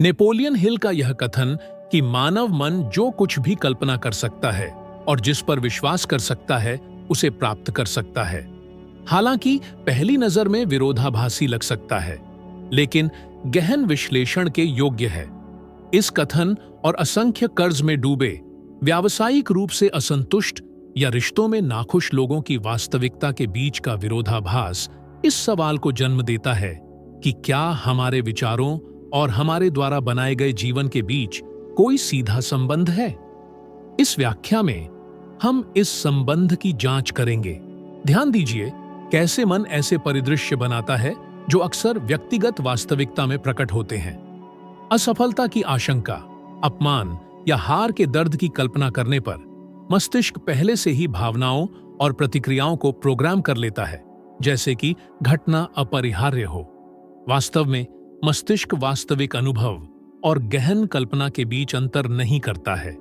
Napoleon Hill का यह कथन कि मानव मन जो कुछ भी कल्पना कर सकता है और जिस पर विश्वास कर सकता है उसे प्राप्त कर सकता है, हालांकि पहली नजर में विरोधाभासी लग सकता है, लेकिन गहन विश्लेषण के योग्य है। इस कथन और असंख्य कर्ज में डूबे, व्यावसायिक रूप से असंतुष्ट या रिश्तों में नाखुश लोगों की वास्तविकता के बीच का विरोधाभास इस सवाल को जन्म देता है कि क्या हमारे विचारों और हमारे द्वारा बनाए गए जीवन के बीच कोई सीधा संबंध है। इस व्याख्या में हम इस संबंध की जांच करेंगे। ध्यान दीजिए कैसे मन ऐसे परिदृश्य बनाता है जो अक्सर व्यक्तिगत वास्तविकता में प्रकट होते हैं। असफलता की आशंका, अपमान या हार के दर्द की कल्पना करने पर मस्तिष्क पहले से ही भावनाओं और प्रतिक्रियाओं को प्रोग्राम कर लेता है, जैसे कि घटना अपरिहार्य हो। वास्तव में मस्तिष्क वास्तविक अनुभव और गहन कल्पना के बीच अंतर नहीं करता है।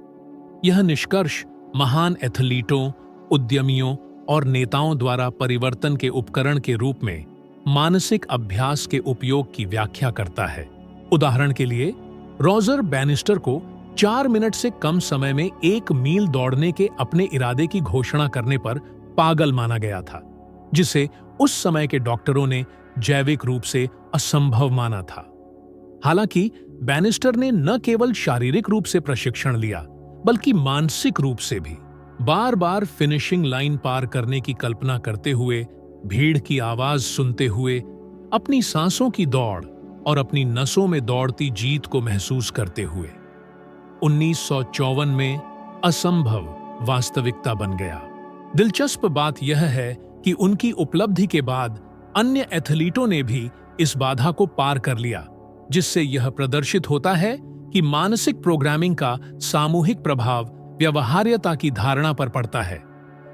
यह निष्कर्ष महान एथलीटों, उद्यमियों और नेताओं द्वारा परिवर्तन के उपकरण के रूप में मानसिक अभ्यास के उपयोग की व्याख्या करता है। उदाहरण के लिए, रोजर बैनिस्टर को 4 मिनट से कम समय में 1 मील दौड़ने के अपने इरादे की घोषणा करने पर पागल माना गया था, जिसे उस समय के डॉक्टरों ने जैविक रूप से असंभव माना था। हालांकि बैनिस्टर ने न केवल शारीरिक रूप से प्रशिक्षण लिया, बल्कि मानसिक रूप से भी। बार बार फिनिशिंग लाइन पार करने की कल्पना करते हुए, भीड़ की आवाज सुनते हुए, अपनी सांसों की दौड़ और अपनी नसों में दौड़ती जीत को महसूस करते हुए 1954 में असंभव वास्तविकता बन गया। दिलचस्प बात यह है कि उनकी उपलब्धि के बाद अन्य एथलीटों ने भी इस बाधा को पार कर लिया, जिससे यह प्रदर्शित होता है कि मानसिक प्रोग्रामिंग का सामूहिक प्रभाव व्यवहार्यता की धारणा पर पड़ता है।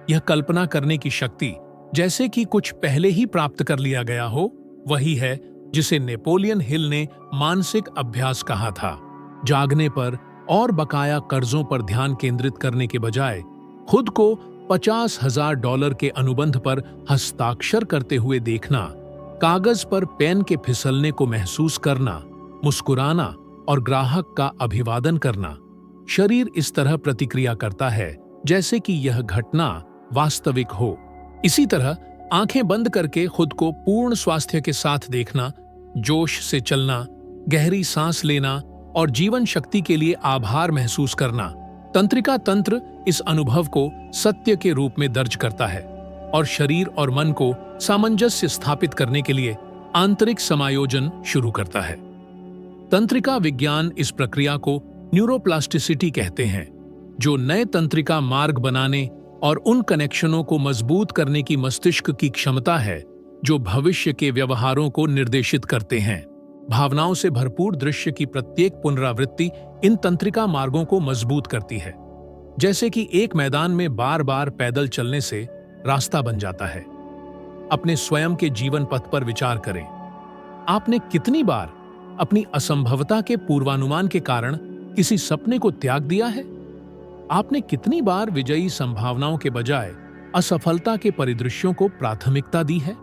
यह कल्पना करने की शक्ति, जैसे कि कुछ पहले ही प्राप्त कर लिया गया हो, वही है जिसे नेपोलियन हिल ने मानसिक अभ्यास कहा था। जागने पर और बकाया कर्जों पर ध्यान केंद्रित करने के बजाय खुद को $50,000 के अनुबंध पर हस्ताक्षर करते हुए देखना, कागज पर पेन के फिसलने को महसूस करना, मुस्कुराना और ग्राहक का अभिवादन करना, शरीर इस तरह प्रतिक्रिया करता है जैसे कि यह घटना वास्तविक हो। इसी तरह आंखें बंद करके खुद को पूर्ण स्वास्थ्य के साथ देखना, जोश से चलना, गहरी सांस लेना और जीवन शक्ति के लिए आभार महसूस करना। तंत्रिका तंत्र इस अनुभव को सत्य के रूप में दर्ज करता है और शरीर और मन को सामंजस्य स्थापित करने के लिए आंतरिक समायोजन शुरू करता है। तंत्रिका विज्ञान इस प्रक्रिया को न्यूरोप्लास्टिसिटी कहते हैं, जो नए तंत्रिका मार्ग बनाने और उन कनेक्शनों को मजबूत करने की मस्तिष्क की क्षमता है जो भविष्य के व्यवहारों को निर्देशित करते हैं। भावनाओं से भरपूर दृश्य की प्रत्येक पुनरावृत्ति इन तंत्रिका मार्गों को मजबूत करती है, जैसे कि एक मैदान में बार बार पैदल चलने से रास्ता बन जाता है। अपने स्वयं के जीवन पथ पर विचार करें। आपने कितनी बार अपनी असंभवता के पूर्वानुमान के कारण किसी सपने को त्याग दिया है? आपने कितनी बार विजयी संभावनाओं के बजाय असफलता के परिदृश्यों को प्राथमिकता दी है?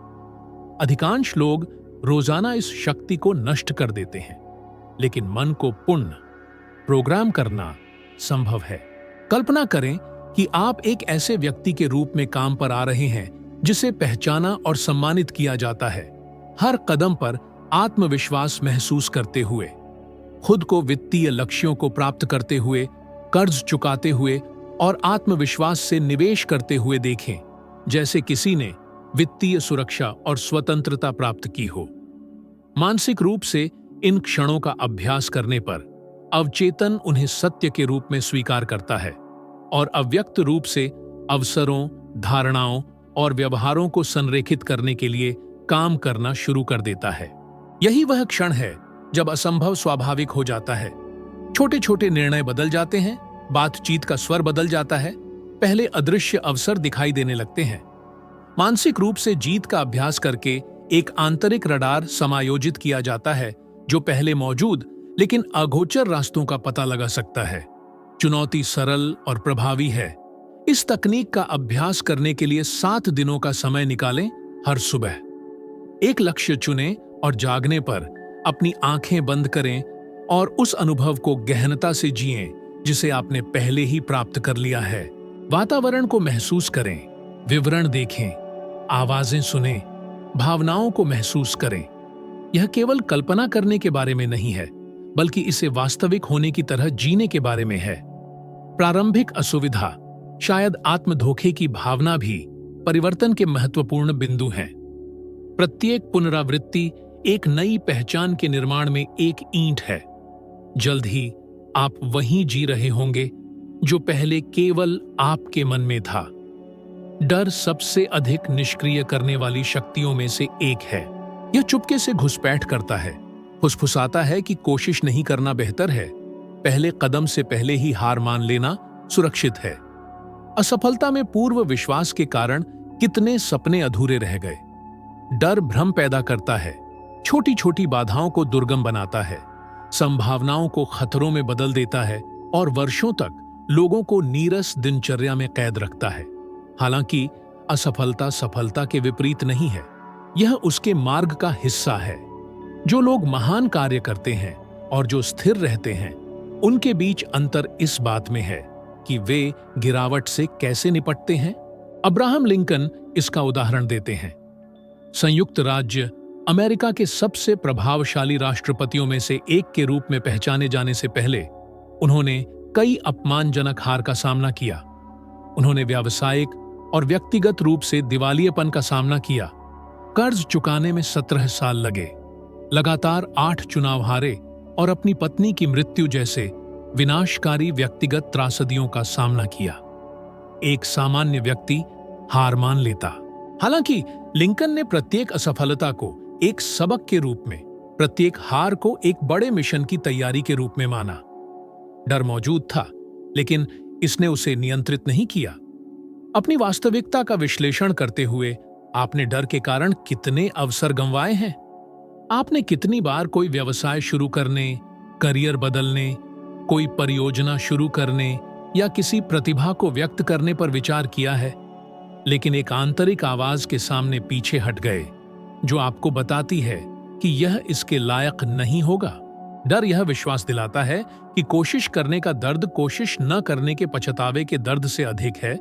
अधिकांश लोग रोजाना इस शक्ति को नष्ट कर देते हैं, लेकिन मन को पुनः प्रोग्राम करना संभव है। कल्पना करें कि आप एक ऐसे व्यक्ति के रूप में काम पर आ रहे हैं जिसे पहचाना और सम्मानित किया जाता है, हर कदम पर आत्मविश्वास महसूस करते हुए, खुद को वित्तीय लक्ष्यों को प्राप्त करते हुए, कर्ज चुकाते हुए और आत्मविश्वास से निवेश करते हुए देखें, जैसे किसी ने वित्तीय सुरक्षा और स्वतंत्रता प्राप्त की हो। मानसिक रूप से इन क्षणों का अभ्यास करने पर अवचेतन उन्हें सत्य के रूप में स्वीकार करता है और अव्यक्त रूप से अवसरों, धारणाओं और व्यवहारों को संरेखित करने के लिए काम करना शुरू कर देता है। यही वह क्षण है जब असंभव स्वाभाविक हो जाता है। छोटे छोटे निर्णय बदल जाते हैं, बातचीत का स्वर बदल जाता है, पहले अदृश्य अवसर दिखाई देने लगते हैं। मानसिक रूप से जीत का अभ्यास करके एक आंतरिक रडार समायोजित किया जाता है जो पहले मौजूद लेकिन अगोचर रास्तों का पता लगा सकता है। चुनौती सरल और प्रभावी है। इस तकनीक का अभ्यास करने के लिए 7 दिनों का समय निकालें। हर सुबह एक लक्ष्य चुनें और जागने पर अपनी आंखें बंद करें, और उस अनुभव को गहनता से जिएं जिसे आपने पहले ही प्राप्त कर लिया है। वातावरण को महसूस करें, विवरण देखें, आवाजें सुनें, भावनाओं को महसूस करें। यह केवल कल्पना करने के बारे में नहीं है, बल्कि इसे वास्तविक होने की तरह जीने के बारे में है। प्रारंभिक असुविधा, शायद आत्मधोखे की भावना भी परिवर्तन के महत्वपूर्ण बिंदु हैं। प्रत्येक पुनरावृत्ति एक नई पहचान के निर्माण में एक ईंट है। जल्द ही आप वहीं जी रहे होंगे जो पहले केवल आपके मन में था। डर सबसे अधिक निष्क्रिय करने वाली शक्तियों में से एक है। यह चुपके से घुसपैठ करता है, फुसफुसाता है कि कोशिश नहीं करना बेहतर है, पहले कदम से पहले ही हार मान लेना सुरक्षित है। असफलता में पूर्व विश्वास के कारण कितने सपने अधूरे रह गए। डर भ्रम पैदा करता है, छोटी छोटी बाधाओं को दुर्गम बनाता है, संभावनाओं को खतरों में बदल देता है और वर्षों तक लोगों को नीरस दिनचर्या में कैद रखता है। हालांकि असफलता सफलता के विपरीत नहीं है, यह उसके मार्ग का हिस्सा है। जो लोग महान कार्य करते हैं और जो स्थिर रहते हैं, उनके बीच अंतर इस बात में है कि वे गिरावट से कैसे निपटते हैं। अब्राहम लिंकन इसका उदाहरण देते हैं। संयुक्त राज्य अमेरिका के सबसे प्रभावशाली राष्ट्रपतियों में से एक के रूप में पहचाने जाने से पहले उन्होंने कई अपमानजनक हार का सामना किया। उन्होंने व्यावसायिक और व्यक्तिगत रूप से दिवालियेपन का सामना किया। कर्ज चुकाने में 17 साल लगे, लगातार 8 चुनाव हारे और अपनी पत्नी की मृत्यु जैसे विनाशकारी व्यक्तिगत त्रासदियों का सामना किया। एक सामान्य व्यक्ति हार मान लेता। हालांकि लिंकन ने प्रत्येक असफलता को एक सबक के रूप में, प्रत्येक हार को एक बड़े मिशन की तैयारी के रूप में माना। डर मौजूद था, लेकिन इसने उसे नियंत्रित नहीं किया। अपनी वास्तविकता का विश्लेषण करते हुए आपने डर के कारण कितने अवसर गंवाए हैं? आपने कितनी बार कोई व्यवसाय शुरू करने, करियर बदलने, कोई परियोजना शुरू करने या किसी प्रतिभा को व्यक्त करने पर विचार किया है, लेकिन एक आंतरिक आवाज के सामने पीछे हट गए जो आपको बताती है कि यह इसके लायक नहीं होगा। डर यह विश्वास दिलाता है कि कोशिश करने का दर्द कोशिश न करने के पछतावे के दर्द से अधिक है,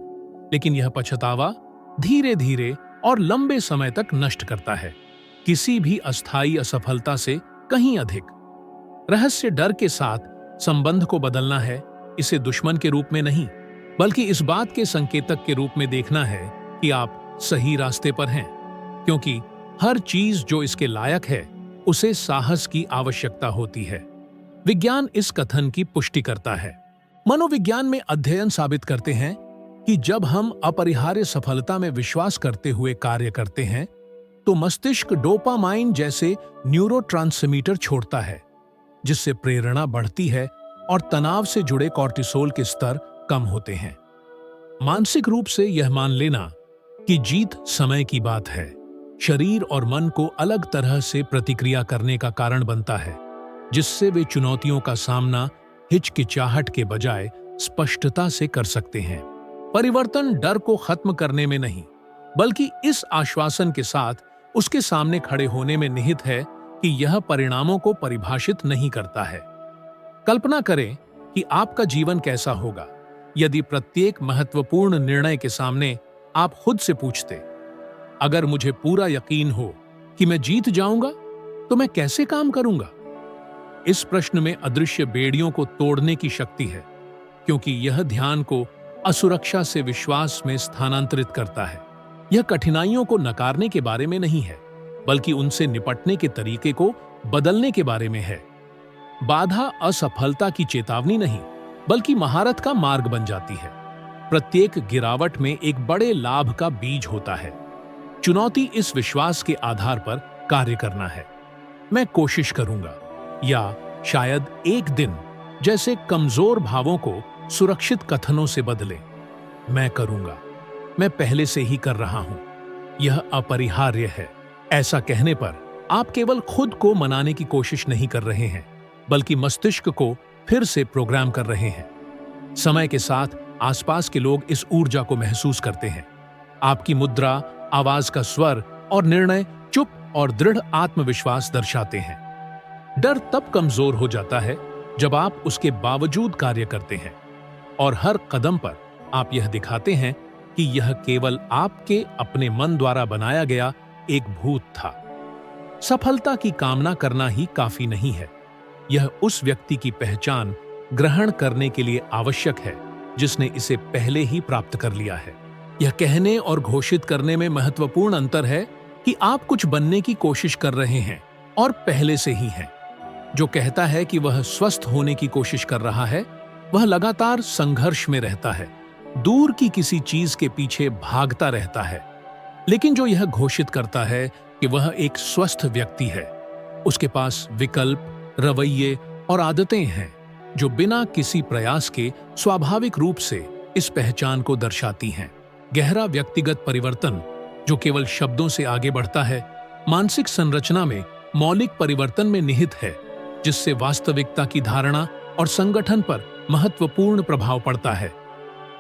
लेकिन यह पछतावा धीरे धीरे और लंबे समय तक नष्ट करता है, किसी भी अस्थायी असफलता से कहीं अधिक। रहस्य डर के साथ संबंध को बदलना है, इसे दुश्मन के रूप में नहीं, बल्कि इस बात के संकेतक के रूप में देखना है कि आप सही रास्ते पर हैं, क्योंकि हर चीज जो इसके लायक है उसे साहस की आवश्यकता होती है। विज्ञान इस कथन की पुष्टि करता है। मनोविज्ञान में अध्ययन साबित करते हैं कि जब हम अपरिहार्य सफलता में विश्वास करते हुए कार्य करते हैं, तो मस्तिष्क डोपामाइन जैसे न्यूरोट्रांसमीटर छोड़ता है, जिससे प्रेरणा बढ़ती है और तनाव से जुड़े कॉर्टिसोल के स्तर कम होते हैं। मानसिक रूप से यह मान लेना कि जीत समय की बात है, शरीर और मन को अलग तरह से प्रतिक्रिया करने का कारण बनता है, जिससे वे चुनौतियों का सामना हिचकिचाहट के बजाय स्पष्टता से कर सकते हैं। परिवर्तन डर को खत्म करने में नहीं, बल्कि इस आश्वासन के साथ उसके सामने खड़े होने में निहित है कि यह परिणामों को परिभाषित नहीं करता है। कल्पना करें कि आपका जीवन कैसा होगा यदि प्रत्येक महत्वपूर्ण निर्णय के सामने आप खुद से पूछते, अगर मुझे पूरा यकीन हो कि मैं जीत जाऊंगा तो मैं कैसे काम करूंगा? इस प्रश्न में अदृश्य बेड़ियों को तोड़ने की शक्ति है, क्योंकि यह ध्यान को असुरक्षा से विश्वास में स्थानांतरित करता है। यह कठिनाइयों को नकारने के बारे में नहीं है, बल्कि उनसे निपटने के तरीके को बदलने के बारे में है। बाधा असफलता की चेतावनी नहीं, बल्कि महारत का मार्ग बन जाती है। प्रत्येक गिरावट में एक बड़े लाभ का बीज होता है। चुनौती इस विश्वास के आधार पर कार्य करना है। मैं कोशिश करूंगा, या शायद एक दिन जैसे कमजोर भावों को सुरक्षित कथनों से बदले। मैं करूंगा, मैं पहले से ही कर रहा हूं, यह अपरिहार्य है। ऐसा कहने पर आप केवल खुद को मनाने की कोशिश नहीं कर रहे हैं, बल्कि मस्तिष्क को फिर से प्रोग्राम कर रहे हैं। समय के साथ आसपास के लोग इस ऊर्जा को महसूस करते हैं। आपकी मुद्रा, आवाज का स्वर और निर्णय चुप और दृढ़ आत्मविश्वास दर्शाते हैं। डर तब कमजोर हो जाता है जब आप उसके बावजूद कार्य करते हैं और हर कदम पर आप यह दिखाते हैं कि यह केवल आपके अपने मन द्वारा बनाया गया एक भूत था। सफलता की कामना करना ही काफी नहीं है, यह उस व्यक्ति की पहचान ग्रहण करने के लिए आवश्यक है जिसने इसे पहले ही प्राप्त कर लिया है। यह कहने और घोषित करने में महत्वपूर्ण अंतर है कि आप कुछ बनने की कोशिश कर रहे हैं और पहले से ही हैं। जो कहता है कि वह स्वस्थ होने की कोशिश कर रहा है, वह लगातार संघर्ष में रहता है, दूर की किसी चीज के पीछे भागता रहता है। लेकिन जो यह घोषित करता है कि वह एक स्वस्थ व्यक्ति है, उसके पास विकल्प, रवैये और आदतें हैं जो बिना किसी प्रयास के स्वाभाविक रूप से इस पहचान को दर्शाती हैं। गहरा व्यक्तिगत परिवर्तन जो केवल शब्दों से आगे बढ़ता है, मानसिक संरचना में मौलिक परिवर्तन में निहित है, जिससे वास्तविकता की धारणा और संगठन पर महत्वपूर्ण प्रभाव पड़ता है।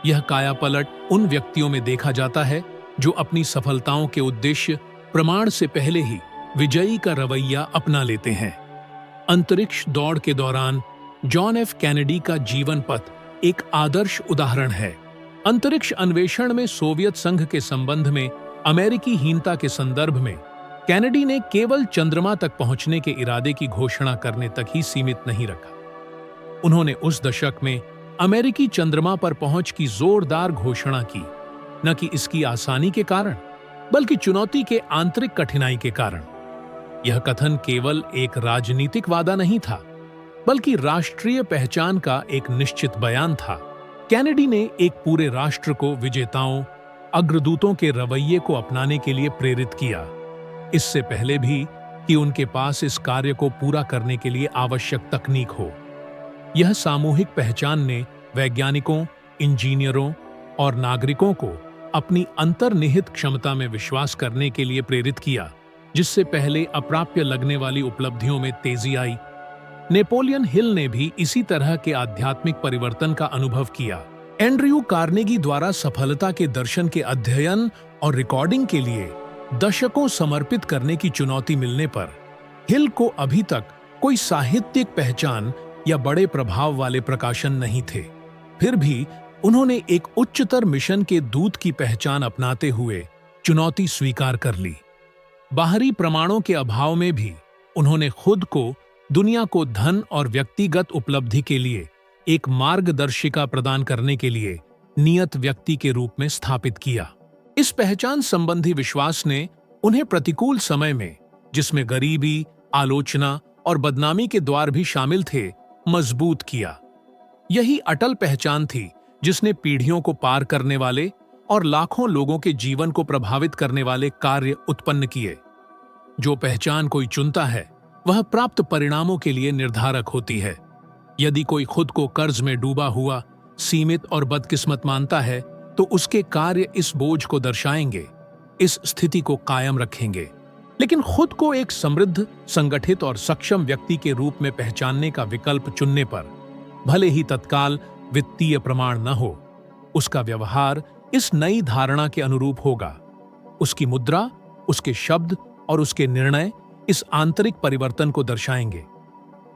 यह कायापलट उन व्यक्तियों में देखा जाता है जो अपनी सफलताओं के उद्देश्य प्रमाण से पहले ही विजयी का रवैया अपना लेते हैं। अंतरिक्ष दौड़ के दौरान जॉन एफ कैनेडी का जीवन पथ एक आदर्श उदाहरण है। अंतरिक्ष अन्वेषण में सोवियत संघ के संबंध में अमेरिकी हीनता के संदर्भ में कैनेडी ने केवल चंद्रमा तक पहुंचने के इरादे की घोषणा करने तक ही सीमित नहीं रखा। उन्होंने उस दशक में अमेरिकी चंद्रमा पर पहुंच की जोरदार घोषणा की, न कि इसकी आसानी के कारण बल्कि चुनौती के आंतरिक कठिनाई के कारण। यह कथन केवल एक राजनीतिक वादा नहीं था, बल्कि राष्ट्रीय पहचान का एक निश्चित बयान था। कैनेडी ने एक पूरे राष्ट्र को विजेताओं, अग्रदूतों के रवैये को अपनाने के लिए प्रेरित किया, इससे पहले भी कि उनके पास इस कार्य को पूरा करने के लिए आवश्यक तकनीक हो। यह सामूहिक पहचान ने वैज्ञानिकों, इंजीनियरों और नागरिकों को अपनी अंतर्निहित क्षमता में विश्वास करने के लिए प्रेरित किया, जिससे पहले अप्राप्य लगने वाली उपलब्धियों में तेजी आई। नेपोलियन हिल ने भी इसी तरह के आध्यात्मिक परिवर्तन का अनुभव किया। एंड्रयू कार्नेगी द्वारा सफलता के दर्शन के अध्ययन और रिकॉर्डिंग के लिए दशकों समर्पित करने की चुनौती मिलने पर हिल को अभी तक कोई साहित्यिक पहचान या बड़े प्रभाव वाले प्रकाशन नहीं थे। फिर भी उन्होंने एक उच्चतर मिशन के दूत की पहचान अपनाते हुए चुनौती स्वीकार कर ली। बाहरी प्रमाणों के अभाव में भी उन्होंने खुद को दुनिया को धन और व्यक्तिगत उपलब्धि के लिए एक मार्गदर्शिका प्रदान करने के लिए नियत व्यक्ति के रूप में स्थापित किया। इस पहचान संबंधी विश्वास ने उन्हें प्रतिकूल समय में, जिसमें गरीबी, आलोचना और बदनामी के द्वार भी शामिल थे, मजबूत किया। यही अटल पहचान थी जिसने पीढ़ियों को पार करने वाले और लाखों लोगों के जीवन को प्रभावित करने वाले कार्य उत्पन्न किए। जो पहचान कोई चुनता है वह प्राप्त परिणामों के लिए निर्धारक होती है। यदि कोई खुद को कर्ज में डूबा हुआ, सीमित और बदकिस्मत मानता है, तो उसके कार्य इस बोझ को दर्शाएंगे, इस स्थिति को कायम रखेंगे। लेकिन खुद को एक समृद्ध, संगठित और सक्षम व्यक्ति के रूप में पहचानने का विकल्प चुनने पर, भले ही तत्काल वित्तीय प्रमाण न हो, उसका व्यवहार इस नई धारणा के अनुरूप होगा। उसकी मुद्रा, उसके शब्द और उसके निर्णय इस आंतरिक परिवर्तन को दर्शाएंगे।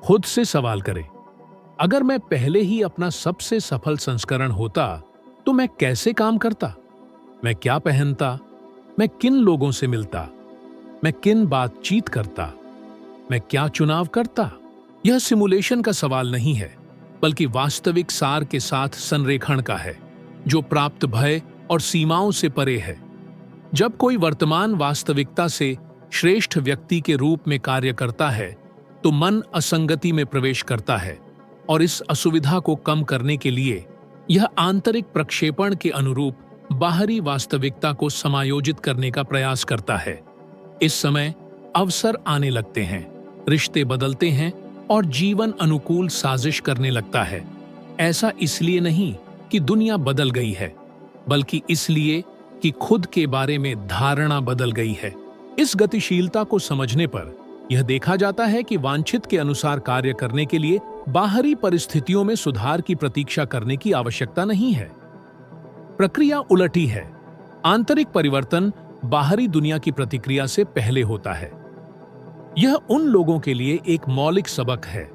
खुद से सवाल करें, अगर मैं पहले ही अपना सबसे सफल संस्करण होता तो मैं कैसे काम करता? मैं क्या पहनता? मैं किन लोगों से मिलता? मैं किन बातचीत करता? मैं क्या चुनाव करता? यह सिमुलेशन का सवाल नहीं है, बल्कि वास्तविक सार के साथ संरेखण का है, जो प्राप्त भय और सीमाओं से परे है। जब कोई वर्तमान वास्तविकता से श्रेष्ठ व्यक्ति के रूप में कार्य करता है, तो मन असंगति में प्रवेश करता है और इस असुविधा को कम करने के लिए यह आंतरिक प्रक्षेपण के अनुरूप बाहरी वास्तविकता को समायोजित करने का प्रयास करता है। इस समय अवसर आने लगते हैं, रिश्ते बदलते हैं और जीवन अनुकूल साजिश करने लगता है। ऐसा इसलिए नहीं कि दुनिया बदल गई है, बल्कि इसलिए कि खुद के बारे में धारणा बदल गई है। इस गतिशीलता को समझने पर यह देखा जाता है कि वांछित के अनुसार कार्य करने के लिए बाहरी परिस्थितियों में सुधार की प्रतीक्षा करने की आवश्यकता नहीं है। प्रक्रिया उलटी है। आंतरिक परिवर्तन बाहरी दुनिया की प्रतिक्रिया से पहले होता है। यह उन लोगों के लिए एक मौलिक सबक है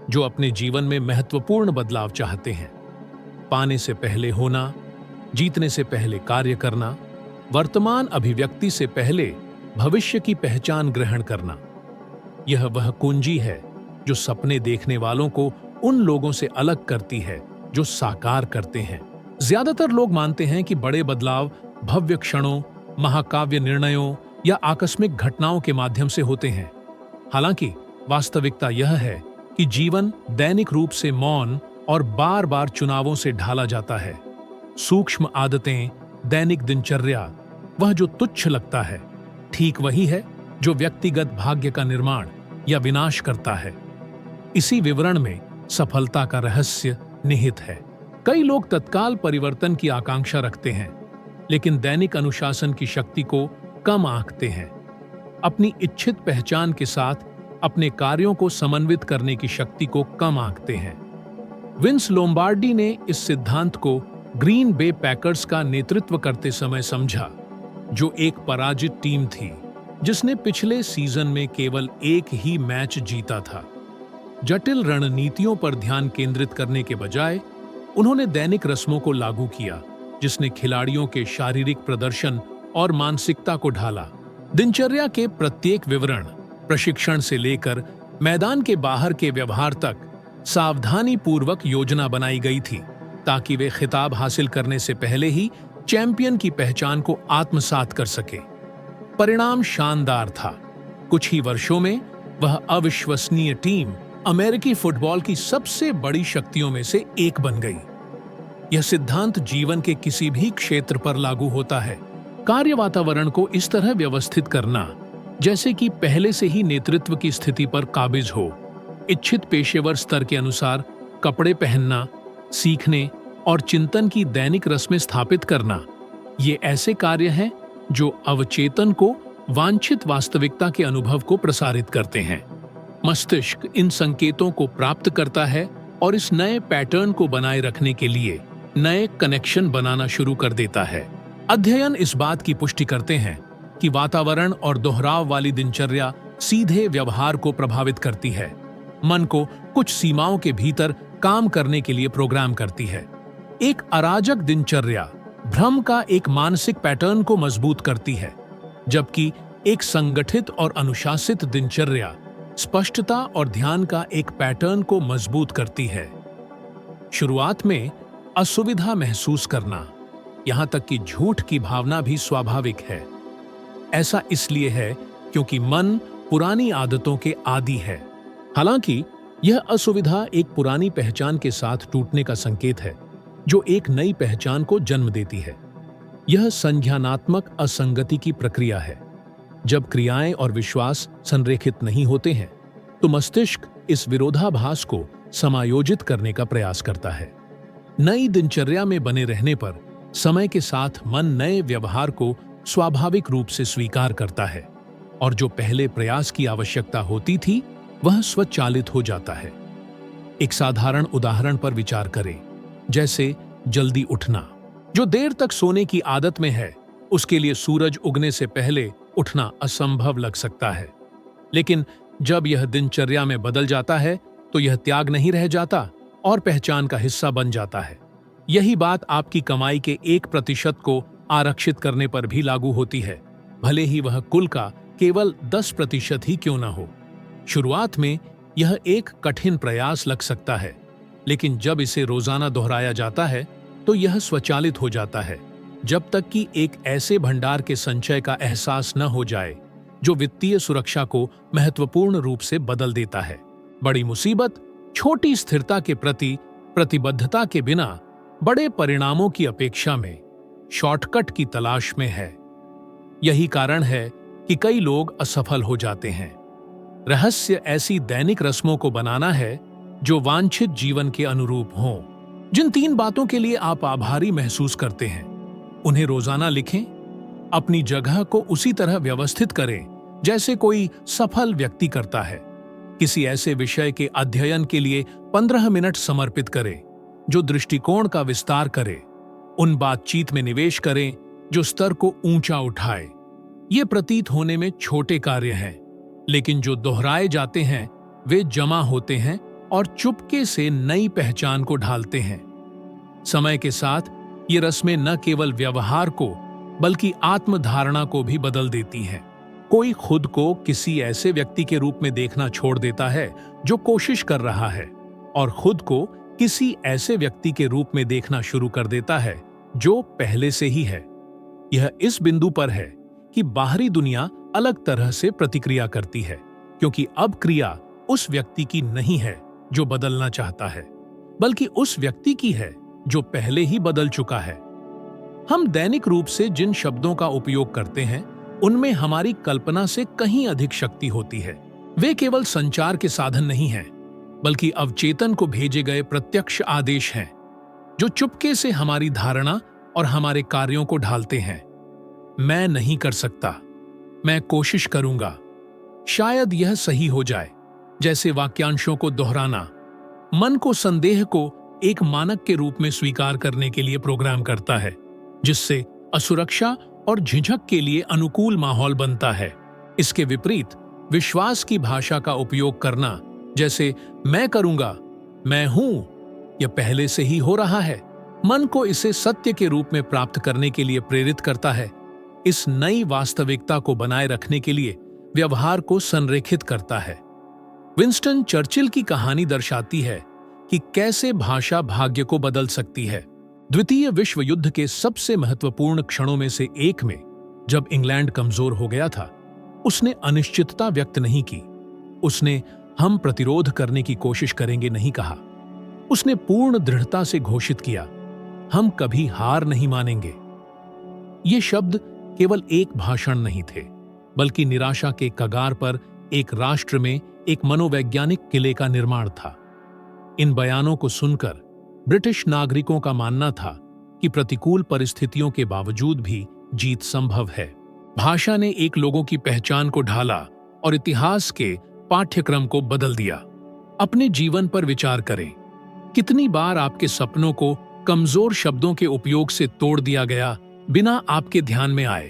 जो अपने जीवन में महत्वपूर्ण बदलाव चाहते हैं। पाने से पहले होना, जीतने से पहले कार्य करना, वर्तमान अभिव्यक्ति से पहले भविष्य की पहचान ग्रहण करना। यह वह कुंजी है जो सपने देखने वालों को उन लोगों से अलग करती है जो साकार करते हैं। ज्यादातर लोग मानते हैं कि बड़े बदलाव भव्य क्षणों, महाकाव्य निर्णयों या आकस्मिक घटनाओं के माध्यम से होते हैं। हालांकि वास्तविकता यह है कि जीवन दैनिक रूप से मौन और बार बार चुनावों से ढाला जाता है। सूक्ष्म आदतें, दैनिक दिनचर्या, वह जो तुच्छ लगता है, ठीक वही है जो व्यक्तिगत भाग्य का निर्माण या विनाश करता है। इसी विवरण में सफलता का रहस्य निहित है। कई लोग तत्काल परिवर्तन की आकांक्षा रखते हैं, लेकिन दैनिक अनुशासन की शक्ति को कम आंकते हैं। अपनी इच्छित पहचान के साथ अपने कार्यों को समन्वित करने की शक्ति को कम आंकते हैं। विंस लोम्बार्डी ने इस सिद्धांत को ग्रीन बे पैकर्स का नेतृत्व करते समय समझा, जो एक पराजित टीम थी जिसने पिछले सीजन में केवल एक ही मैच जीता था। जटिल रणनीतियों पर ध्यान केंद्रित करने के बजाय उन्होंने दैनिक रस्मों को लागू किया, जिसने खिलाड़ियों के शारीरिक प्रदर्शन और मानसिकता को ढाला। दिनचर्या के प्रत्येक विवरण, प्रशिक्षण से लेकर मैदान के बाहर के व्यवहार तक, सावधानी पूर्वक योजना बनाई गई थी ताकि वे खिताब हासिल करने से पहले ही चैंपियन की पहचान को आत्मसात कर सके। परिणाम शानदार था। कुछ ही वर्षों में वह अविश्वसनीय टीम अमेरिकी फुटबॉल की सबसे बड़ी शक्तियों में से एक बन गई। यह सिद्धांत जीवन के किसी भी क्षेत्र पर लागू होता है। कार्य वातावरण को इस तरह व्यवस्थित करना जैसे कि पहले से ही नेतृत्व की स्थिति पर काबिज हो। इच्छित पेशेवर स्तर के अनुसार कपड़े पहनना, सीखने और चिंतन की दैनिक रस्में स्थापित करना, ये ऐसे कार्य हैं जो अवचेतन को वांछित वास्तविकता के अनुभव को प्रसारित करते हैं। मस्तिष्क इन संकेतों को प्राप्त करता है और इस नए पैटर्न को बनाए रखने के लिए नए कनेक्शन बनाना शुरू कर देता है। अध्ययन इस बात की पुष्टि करते हैं कि वातावरण और दोहराव वाली दिनचर्या सीधे व्यवहार को प्रभावित करती है, मन को कुछ सीमाओं के भीतर काम करने के लिए प्रोग्राम करती है। एक अराजक दिनचर्या भ्रम का एक मानसिक पैटर्न को मजबूत करती है, जबकि एक संगठित और अनुशासित दिनचर्या स्पष्टता और ध्यान का एक पैटर्न को मजबूत करती है। शुरुआत में असुविधा महसूस करना, यहां तक कि झूठ की भावना भी स्वाभाविक है। ऐसा इसलिए है क्योंकि मन पुरानी आदतों के आदी है। हालांकि यह असुविधा एक पुरानी पहचान के साथ टूटने का संकेत है, जो एक नई पहचान को जन्म देती है। यह संज्ञानात्मक असंगति की प्रक्रिया है। जब क्रियाएं और विश्वास संरेखित नहीं होते हैं, तो मस्तिष्क इस विरोधाभास को समायोजित करने का प्रयास करता है। नई दिनचर्या में बने रहने पर समय के साथ मन नए व्यवहार को स्वाभाविक रूप से स्वीकार करता है, और जो पहले प्रयास की आवश्यकता होती थी वह स्वचालित हो जाता है। एक साधारण उदाहरण पर विचार करें, जैसे जल्दी उठना। जो देर तक सोने की आदत में है, उसके लिए सूरज उगने से पहले उठना असंभव लग सकता है, लेकिन जब यह दिनचर्या में बदल जाता है तो यह त्याग नहीं रह जाता और पहचान का हिस्सा बन जाता है। यही बात आपकी कमाई के 1% को आरक्षित करने पर भी लागू होती है, भले ही वह कुल का केवल 10% ही क्यों न हो। शुरुआत में यह एक कठिन प्रयास लग सकता है, लेकिन जब इसे रोजाना दोहराया जाता है तो यह स्वचालित हो जाता है, जब तक कि एक ऐसे भंडार के संचय का एहसास न हो जाए जो वित्तीय सुरक्षा को महत्वपूर्ण रूप से बदल देता है। बड़ी मुसीबत छोटी स्थिरता के प्रति प्रतिबद्धता के बिना बड़े परिणामों की अपेक्षा में शॉर्टकट की तलाश में है। यही कारण है कि कई लोग असफल हो जाते हैं। रहस्य ऐसी दैनिक रस्मों को बनाना है जो वांछित जीवन के अनुरूप हों। जिन 3 बातों के लिए आप आभारी महसूस करते हैं, उन्हें रोजाना लिखें। अपनी जगह को उसी तरह व्यवस्थित करें जैसे कोई सफल व्यक्ति करता है। किसी ऐसे विषय के अध्ययन के लिए 15 मिनट समर्पित करें जो दृष्टिकोण का विस्तार करे। उन बातचीत में निवेश करें जो स्तर को ऊंचा उठाए। ये प्रतीत होने में छोटे कार्य हैं, लेकिन जो दोहराए जाते हैं वे जमा होते हैं और चुपके से नई पहचान को ढालते हैं। समय के साथ ये रस्में न केवल व्यवहार को बल्कि आत्मधारणा को भी बदल देती हैं। कोई खुद को किसी ऐसे व्यक्ति के रूप में देखना छोड़ देता है जो कोशिश कर रहा है और खुद को किसी ऐसे व्यक्ति के रूप में देखना शुरू कर देता है जो पहले से ही है। यह इस बिंदु पर है कि बाहरी दुनिया अलग तरह से प्रतिक्रिया करती है, क्योंकि अब क्रिया उस व्यक्ति की नहीं है जो बदलना चाहता है, बल्कि उस व्यक्ति की है जो पहले ही बदल चुका है। हम दैनिक रूप से जिन शब्दों का उपयोग करते हैं उनमें हमारी कल्पना से कहीं अधिक शक्ति होती है। वे केवल संचार के साधन नहीं हैं, बल्कि अवचेतन को भेजे गए प्रत्यक्ष आदेश हैं जो चुपके से हमारी धारणा और हमारे कार्यों को ढालते हैं। मैं नहीं कर सकता, मैं कोशिश करूंगा, शायद यह सही हो जाए, जैसे वाक्यांशों को दोहराना मन को संदेह को एक मानक के रूप में स्वीकार करने के लिए प्रोग्राम करता है, जिससे असुरक्षा और झिझक के लिए अनुकूल माहौल बनता है। इसके विपरीत विश्वास की भाषा का उपयोग करना, जैसे मैं करूंगा, मैं हूं, यह पहले से ही हो रहा है, मन को इसे सत्य के रूप में प्राप्त करने के लिए प्रेरित करता है। इस नई वास्तविकता को बनाए रखने के लिए व्यवहार को संरेखित करता है। विंस्टन चर्चिल की कहानी दर्शाती है कि कैसे भाषा भाग्य को बदल सकती है। द्वितीय विश्व युद्ध के सबसे महत्वपूर्ण क्षणों में से एक में, जब इंग्लैंड कमजोर हो गया था, उसने अनिश्चितता व्यक्त नहीं की। उसने हम प्रतिरोध करने की कोशिश करेंगे नहीं कहा। उसने पूर्ण दृढ़ता से घोषित किया, हम कभी हार नहीं मानेंगे। ये शब्द केवल एक भाषण नहीं थे, बल्कि निराशा के कगार पर एक राष्ट्र में एक मनोवैज्ञानिक किले का निर्माण था। इन बयानों को सुनकर ब्रिटिश नागरिकों का मानना था कि प्रतिकूल परिस्थितियों के बावजूद भी जीत संभव है। भाषा ने एक लोगों की पहचान को ढाला और इतिहास के पाठ्यक्रम को बदल दिया। अपने जीवन पर विचार करें, कितनी बार आपके सपनों को कमजोर शब्दों के उपयोग से तोड़ दिया गया बिना आपके ध्यान में आए।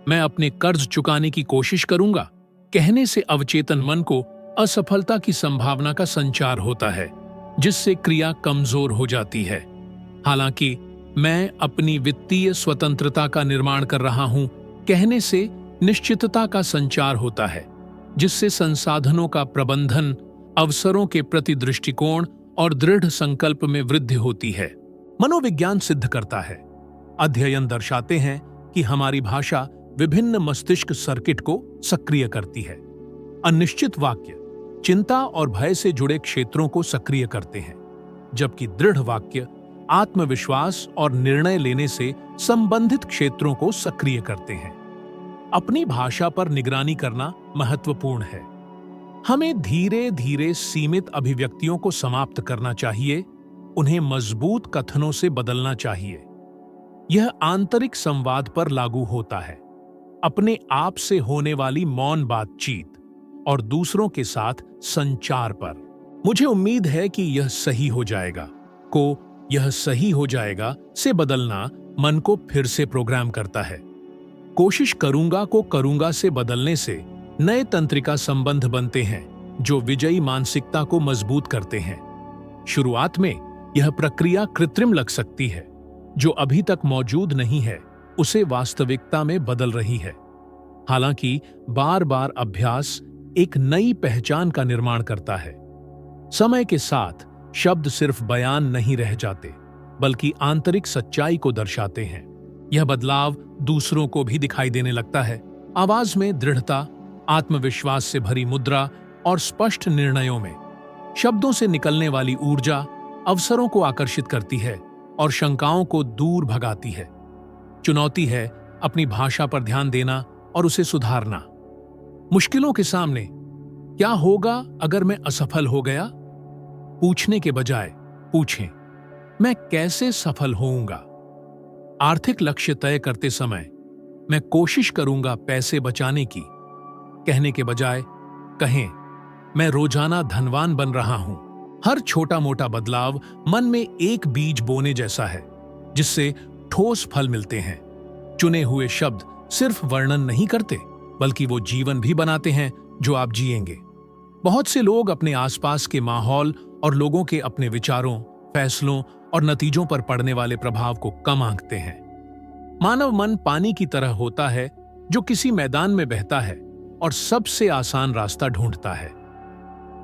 मैं अपने कर्ज चुकाने की कोशिश करूंगा कहने से अवचेतन मन को असफलता की संभावना का संचार होता है, जिससे क्रिया कमजोर हो जाती है। हालांकि मैं अपनी वित्तीय स्वतंत्रता का निर्माण कर रहा हूं कहने से निश्चितता का संचार होता है, जिससे संसाधनों का प्रबंधन, अवसरों के प्रति दृष्टिकोण और दृढ़ संकल्प में वृद्धि होती है। मनोविज्ञान सिद्ध करता है, अध्ययन दर्शाते हैं कि हमारी भाषा विभिन्न मस्तिष्क सर्किट को सक्रिय करती है। अनिश्चित वाक्य चिंता और भय से जुड़े क्षेत्रों को सक्रिय करते हैं, जबकि दृढ़ वाक्य आत्मविश्वास और निर्णय लेने से संबंधित क्षेत्रों को सक्रिय करते हैं। अपनी भाषा पर निगरानी करना महत्वपूर्ण है। हमें धीरे धीरे सीमित अभिव्यक्तियों को समाप्त करना चाहिए, उन्हें मजबूत कथनों से बदलना चाहिए। यह आंतरिक संवाद पर लागू होता है, अपने आप से होने वाली मौन बातचीत और दूसरों के साथ संचार पर। मुझे उम्मीद है कि यह सही हो जाएगा को यह सही हो जाएगा से बदलना मन को फिर से प्रोग्राम करता है। कोशिश करूंगा को करूंगा से बदलने से नए तंत्रिका संबंध बनते हैं जो विजयी मानसिकता को मजबूत करते हैं। शुरुआत में यह प्रक्रिया कृत्रिम लग सकती है, जो अभी तक मौजूद नहीं है उसे वास्तविकता में बदल रही है। हालांकि बार बार अभ्यास एक नई पहचान का निर्माण करता है। समय के साथ शब्द सिर्फ बयान नहीं रह जाते, बल्कि आंतरिक सच्चाई को दर्शाते हैं। यह बदलाव दूसरों को भी दिखाई देने लगता है। आवाज में दृढ़ता, आत्मविश्वास से भरी मुद्रा और स्पष्ट निर्णयों में। शब्दों से निकलने वाली ऊर्जा अवसरों को आकर्षित करती है और शंकाओं को दूर भगाती है। चुनौती है अपनी भाषा पर ध्यान देना और उसे सुधारना। मुश्किलों के सामने क्या होगा अगर मैं असफल हो गया पूछने के बजाय पूछें, मैं कैसे सफल होऊंगा। आर्थिक लक्ष्य तय करते समय मैं कोशिश करूंगा पैसे बचाने की कहने के बजाय कहें, मैं रोजाना धनवान बन रहा हूं। हर छोटा मोटा बदलाव मन में एक बीज बोने जैसा है, जिससे ठोस फल मिलते हैं। चुने हुए शब्द सिर्फ वर्णन नहीं करते, बल्कि वो जीवन भी बनाते हैं जो आप जिएंगे। बहुत से लोग अपने आसपास के माहौल और लोगों के अपने विचारों, फैसलों और नतीजों पर पड़ने वाले प्रभाव को कम आंकते हैं। मानव मन पानी की तरह होता है जो किसी मैदान में बहता है और सबसे आसान रास्ता ढूंढता है।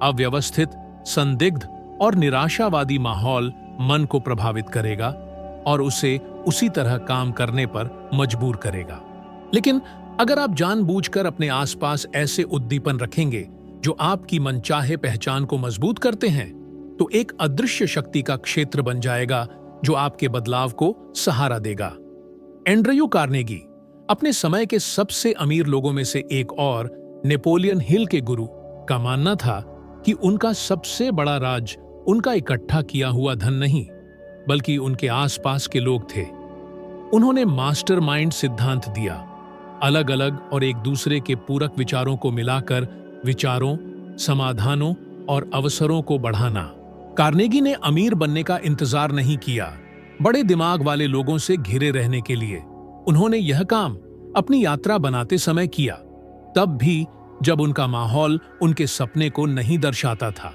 अव्यवस्थित, संदिग्ध और निराशावादी माहौल मन को प्रभावित करेगा और उसे उसी तरह काम करने पर मजबूर करेगा। लेकिन अगर आप जानबूझकर अपने आसपास ऐसे उद्दीपन रखेंगे जो आपकी मनचाहे पहचान को मजबूत करते हैं, तो एक अदृश्य शक्ति का क्षेत्र बन जाएगा जो आपके बदलाव को सहारा देगा। एंड्रयू कार्नेगी, अपने समय के सबसे अमीर लोगों में से एक और नेपोलियन हिल के गुरु, का मानना था कि उनका सबसे बड़ा राज उनका इकट्ठा किया हुआ धन नहीं, बल्कि उनके आसपास के लोग थे। उन्होंने मास्टरमाइंड सिद्धांत दिया, अलग अलग और एक दूसरे के पूरक विचारों को मिलाकर विचारों, समाधानों और अवसरों को बढ़ाना। कार्नेगी ने अमीर बनने का इंतजार नहीं किया, बड़े दिमाग वाले लोगों से घिरे रहने के लिए। उन्होंने यह काम अपनी यात्रा बनाते समय किया, तब भी जब उनका माहौल उनके सपने को नहीं दर्शाता था।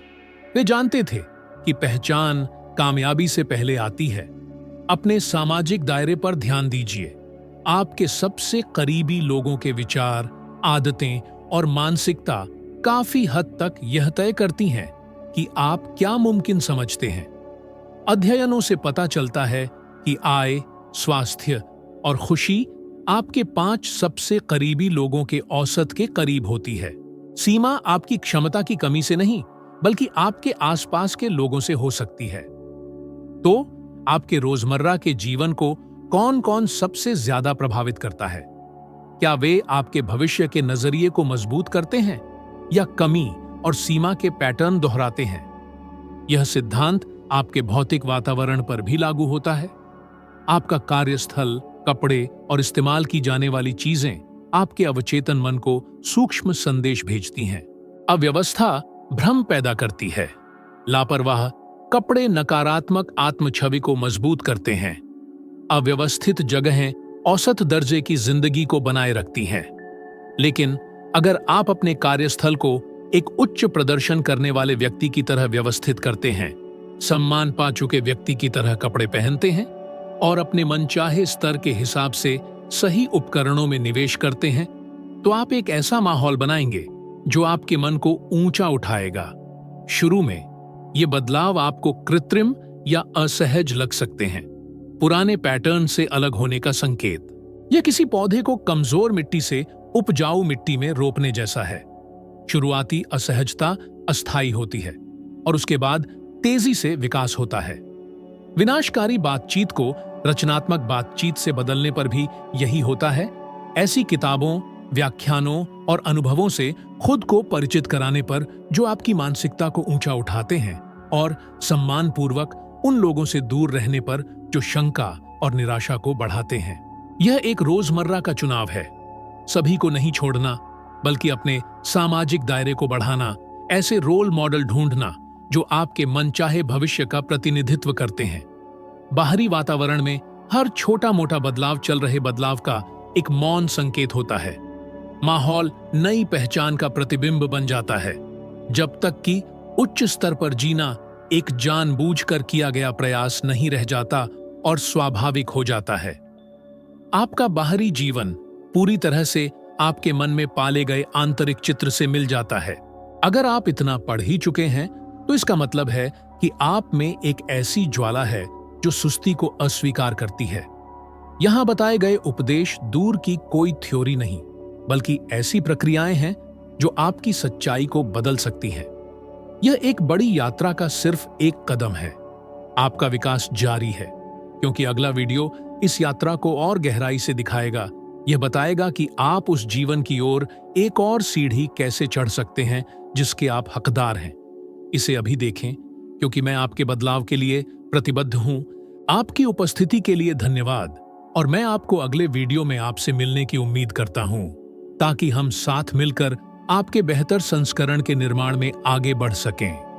वे जानते थे कि पहचान कामयाबी से पहले आती है। अपने सामाजिक दायरे पर ध्यान दीजिए। आपके सबसे करीबी लोगों के विचार, आदतें और मानसिकता काफी हद तक यह तय करती हैं कि आप क्या मुमकिन समझते हैं। अध्ययनों से पता चलता है कि आय, स्वास्थ्य और खुशी आपके 5 सबसे करीबी लोगों के औसत के करीब होती है। सीमा आपकी क्षमता की कमी से नहीं, बल्कि आपके आसपास के लोगों से हो सकती है। तो आपके रोजमर्रा के जीवन को कौन-कौन सबसे ज्यादा प्रभावित करता है? क्या वे आपके भविष्य के नजरिए को मजबूत करते हैं या कमी और सीमा के पैटर्न दोहराते हैं? यह सिद्धांत आपके भौतिक वातावरण पर भी लागू होता है। आपका कार्यस्थल, कपड़े और इस्तेमाल की जाने वाली चीजें आपके अवचेतन मन को सूक्ष्म संदेश भेजती हैं। अव्यवस्था भ्रम पैदा करती है। लापरवाह कपड़े नकारात्मक आत्मछवि को मजबूत करते हैं। अव्यवस्थित जगहें औसत दर्जे की जिंदगी को बनाए रखती हैं। लेकिन अगर आप अपने कार्यस्थल को एक उच्च प्रदर्शन करने वाले व्यक्ति की तरह व्यवस्थित करते हैं, सम्मान पा चुके व्यक्ति की तरह कपड़े पहनते हैं और अपने मनचाहे स्तर के हिसाब से सही उपकरणों में निवेश करते हैं, तो आप एक ऐसा माहौल बनाएंगे जो आपके मन को ऊंचा उठाएगा। शुरू में ये बदलाव आपको कृत्रिम या असहज लग सकते हैं, पुराने पैटर्न से अलग होने का संकेत। यह किसी पौधे को कमजोर मिट्टी से उपजाऊ मिट्टी में रोपने जैसा है। शुरुआती असहजता अस्थायी होती है और उसके बाद तेजी से विकास होता है। विनाशकारी बातचीत को रचनात्मक बातचीत से बदलने पर भी यही होता है। ऐसी किताबों, व्याख्यानों और अनुभवों से खुद को परिचित कराने पर जो आपकी मानसिकता को ऊंचा उठाते हैं, और सम्मानपूर्वक उन लोगों से दूर रहने पर जो शंका और निराशा को बढ़ाते हैं। यह एक रोजमर्रा का चुनाव है। सभी को नहीं छोड़ना, बल्कि अपने सामाजिक दायरे को बढ़ाना, ऐसे रोल मॉडल ढूंढना जो आपके मनचाहे भविष्य का प्रतिनिधित्व करते हैं। बाहरी वातावरण में हर छोटा मोटा बदलाव चल रहे बदलाव का एक मौन संकेत होता है। माहौल नई पहचान का प्रतिबिंब बन जाता है, जब तक कि उच्च स्तर पर जीना एक जानबूझकर किया गया प्रयास नहीं रह जाता और स्वाभाविक हो जाता है। आपका बाहरी जीवन पूरी तरह से आपके मन में पाले गए आंतरिक चित्र से मिल जाता है। अगर आप इतना पढ़ ही चुके हैं, तो इसका मतलब है कि आप में एक ऐसी ज्वाला है जो सुस्ती को अस्वीकार करती है। यहां बताए गए उपदेश दूर की कोई थ्योरी नहीं, बल्कि ऐसी प्रक्रियाएं हैं जो आपकी सच्चाई को बदल सकती हैं। यह एक बड़ी यात्रा का सिर्फ एक कदम है। आपका विकास जारी है, क्योंकि अगला वीडियो इस यात्रा को और गहराई से दिखाएगा। यह बताएगा कि आप उस जीवन की ओर एक और सीढ़ी कैसे चढ़ सकते हैं जिसके आप हकदार हैं। इसे अभी देखें, क्योंकि मैं आपके बदलाव के लिए प्रतिबद्ध हूं। आपकी उपस्थिति के लिए धन्यवाद, और मैं आपको अगले वीडियो में आपसे मिलने की उम्मीद करता हूं, ताकि हम साथ मिलकर आपके बेहतर संस्करण के निर्माण में आगे बढ़ सकें।